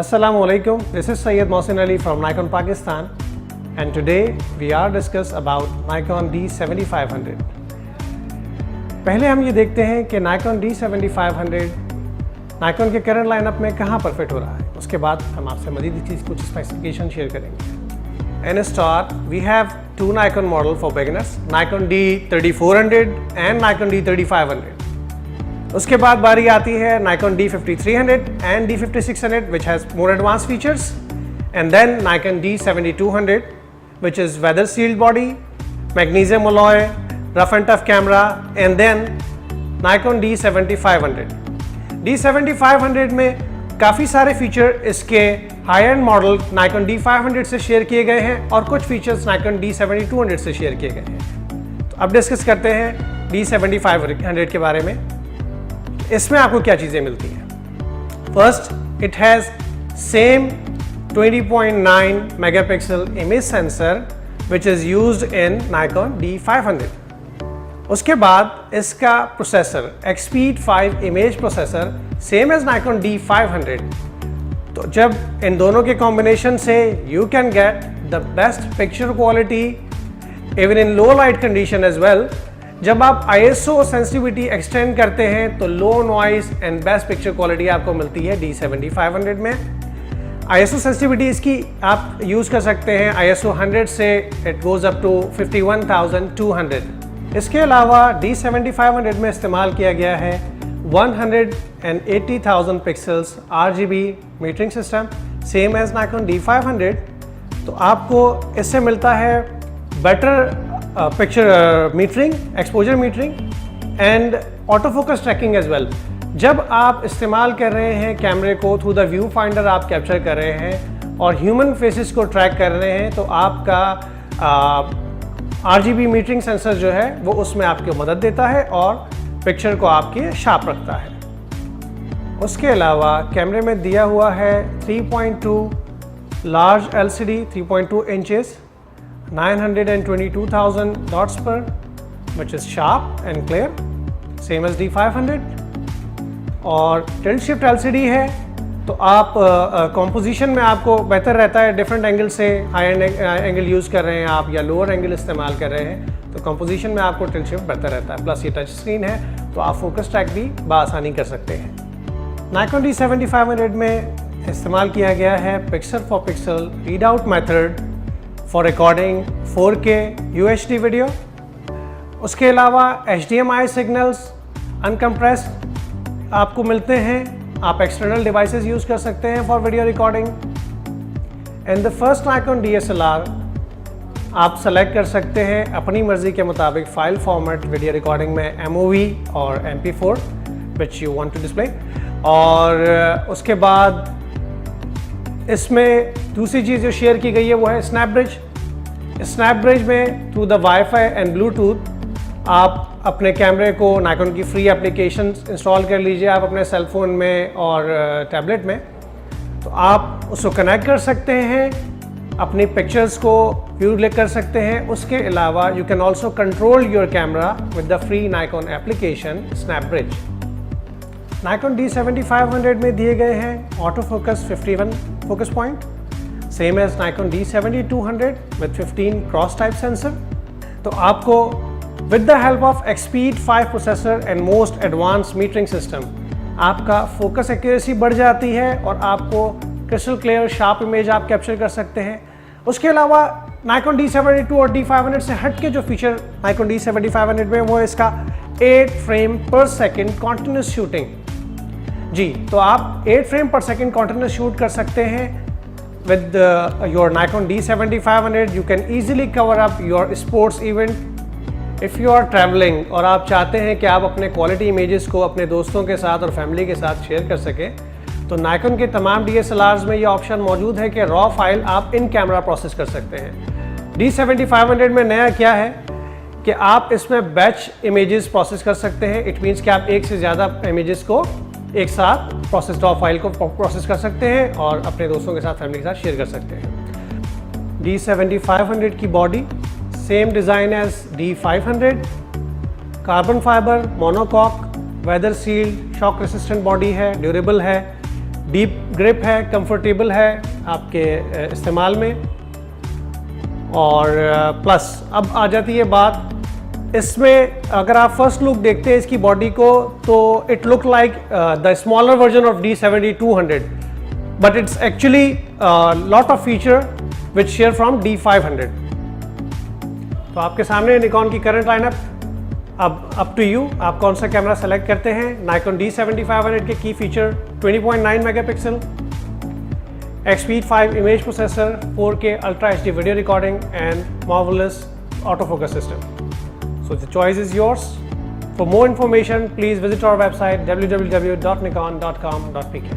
Assalamu alaikum. This is Syed Mohsin Ali from Nikon Pakistan, and today we are discuss about Nikon D7500. पहले हम ये देखते हैं कि Nikon D7500 Nikon के करंट लाइनअप में कहाँ पर फिट हो रहा है। उसके बाद हम आपसे मज़ीद चीज़ कुछ स्पेसिफिकेशन शेयर करेंगे। In start, we have two Nikon model for beginners, Nikon D3400 and Nikon D3500. उसके बाद बारी आती है Nikon D5300 and D5600 which has more advanced features, and then Nikon D7200 which is weather sealed body, magnesium alloy, rough and tough camera, and then Nikon D7500. D7500 में काफ़ी सारे feature इसके high and model Nikon D500 से share किए गए हैं और कुछ फीचर्स Nikon D7200 से शेयर किए गए हैं। तो अब डिस्कस करते हैं D7500 के बारे में। इसमें आपको क्या चीज़ें मिलती हैं। First, it has same 20.9 megapixel image sensor which is used in Nikon D500। उसके बाद इसका processor Expeed 5 image processor same as Nikon D500। तो जब इन दोनों के कॉम्बिनेशन से you can get the best picture quality even in low light condition as well. जब आप ISO सेंसिटिविटी एक्सटेंड करते हैं तो low noise and best picture quality आपको मिलती है D7500 में। ISO सेंसिटिविटी इसकी आप यूज़ कर सकते हैं ISO 100 से इट गोज़ अप टू 51200। इसके अलावा D7500 में इस्तेमाल किया गया है 180,000 pixels RGB metering system same as Nikon D500। तो आपको इससे मिलता है better picture metering, exposure metering and autofocus tracking as well. जब आप इस्तेमाल कर रहे हैं कैमरे को थ्रू द व्यू फाइंडर आप कैप्चर कर रहे हैं और ह्यूमन फेसेस को ट्रैक कर रहे हैं तो आपका RGB मीटरिंग सेंसर जो है वो उसमें आपकी मदद देता है और पिक्चर को आपके शार्प रखता है। उसके अलावा कैमरे में दिया हुआ है 3.2 large LCD 3.2 inches 922,000 dots per, which is sharp and clear, same as D500। और टिल्ट शिफ्ट LCD है तो आप कॉम्पोजिशन में आपको बेहतर रहता है। डिफरेंट एंगल से हाई एंगल यूज़ कर रहे हैं आप या लोअर एंगल इस्तेमाल कर रहे हैं तो कॉम्पोजिशन में आपको टिल्ट शिफ्ट बेहतर रहता है। प्लस ये टच स्क्रीन है तो आप फोकस ट्रैक भी बआसानी कर सकते हैं। Nikon D7500 में इस्तेमाल किया गया है pixel for pixel read out method for recording 4K UHD video. उसके अलावा HDMI सिग्नल्स अनकम्प्रेस्ड आपको मिलते हैं। आप एक्सटर्नल डिवाइसेस यूज़ कर सकते हैं for video recording. And the first Nikon DSLR आप सेलेक्ट कर सकते हैं अपनी मर्ज़ी के मुताबिक फ़ाइल फॉर्मेट वीडियो रिकॉर्डिंग में MOV और MP4 which you want to display. और उसके बाद इसमें दूसरी चीज़ जो शेयर की गई है वो है स्नैपब्रिज में through the wifi and Bluetooth आप अपने कैमरे को Nikon की फ्री एप्लीकेशंस इंस्टॉल कर लीजिए आप अपने सेल फोन में और टैबलेट में, तो आप उसको कनेक्ट कर सकते हैं, अपनी पिक्चर्स को व्यू कर सकते हैं। उसके अलावा you can also control your camera with the free Nikon application SnapBridge. Nikon D7500 में दिए गए हैं autofocus 51 focus point same as Nikon D7200 with 15 cross type sensor. तो आपको with the help of Expeed 5 processor and most advance metering system आपका focus accuracy बढ़ जाती है और आपको क्रिस्टल क्लियर शार्प इमेज आप कैप्चर कर सकते हैं। उसके अलावा Nikon D72 और D500 से हट के जो फीचर Nikon D7500 में वो इसका 8 फ्रेम पर सेकेंड कॉन्टिन्यूस शूटिंग। जी, तो आप 8 फ्रेम पर सेकेंड कॉन्टिन्यूस शूट कर सकते हैं with your Nikon D7500। You can easily cover up your sports event if you are travelling और आप चाहते हैं कि आप अपने क्वालिटी इमेजेस को अपने दोस्तों के साथ और फैमिली के साथ शेयर कर सकें तो Nikon के तमाम DSLRs में ये ऑप्शन मौजूद है कि रॉ फाइल आप इन कैमरा प्रोसेस कर सकते हैं। D7500 में नया क्या है कि आप इसमें बैच इमेजेस प्रोसेस कर सकते हैं। इट मीन्स कि आप एक से ज़्यादा इमेजेस को एक साथ प्रोसेस रॉ फाइल को प्रोसेस कर सकते हैं और अपने दोस्तों के साथ फैमिली के साथ शेयर कर सकते हैं। D7500 की body same design as D500, carbon fibre monocoque weather sealed shock resistant body है, ड्यूरेबल है। डीप ग्रिप है, कंफर्टेबल है आपके इस्तेमाल में। और प्लस अब आ जाती है बात, इसमें अगर आप फर्स्ट लुक देखते हैं इसकी बॉडी को तो it look like the smaller version of D7200, but it's actually lot of feature which share from D500। तो आपके सामने निकॉन की करंट लाइनअप। अब अप टू यू, आप कौन सा कैमरा सेलेक्ट करते हैं। निकॉन D7500 के की feature 20.9 megapixel, XP5 image processor, 4K ultra HD video recording and marvellous autofocus system. So the choice is yours. For more information, please visit our website www.nikon.com.pk.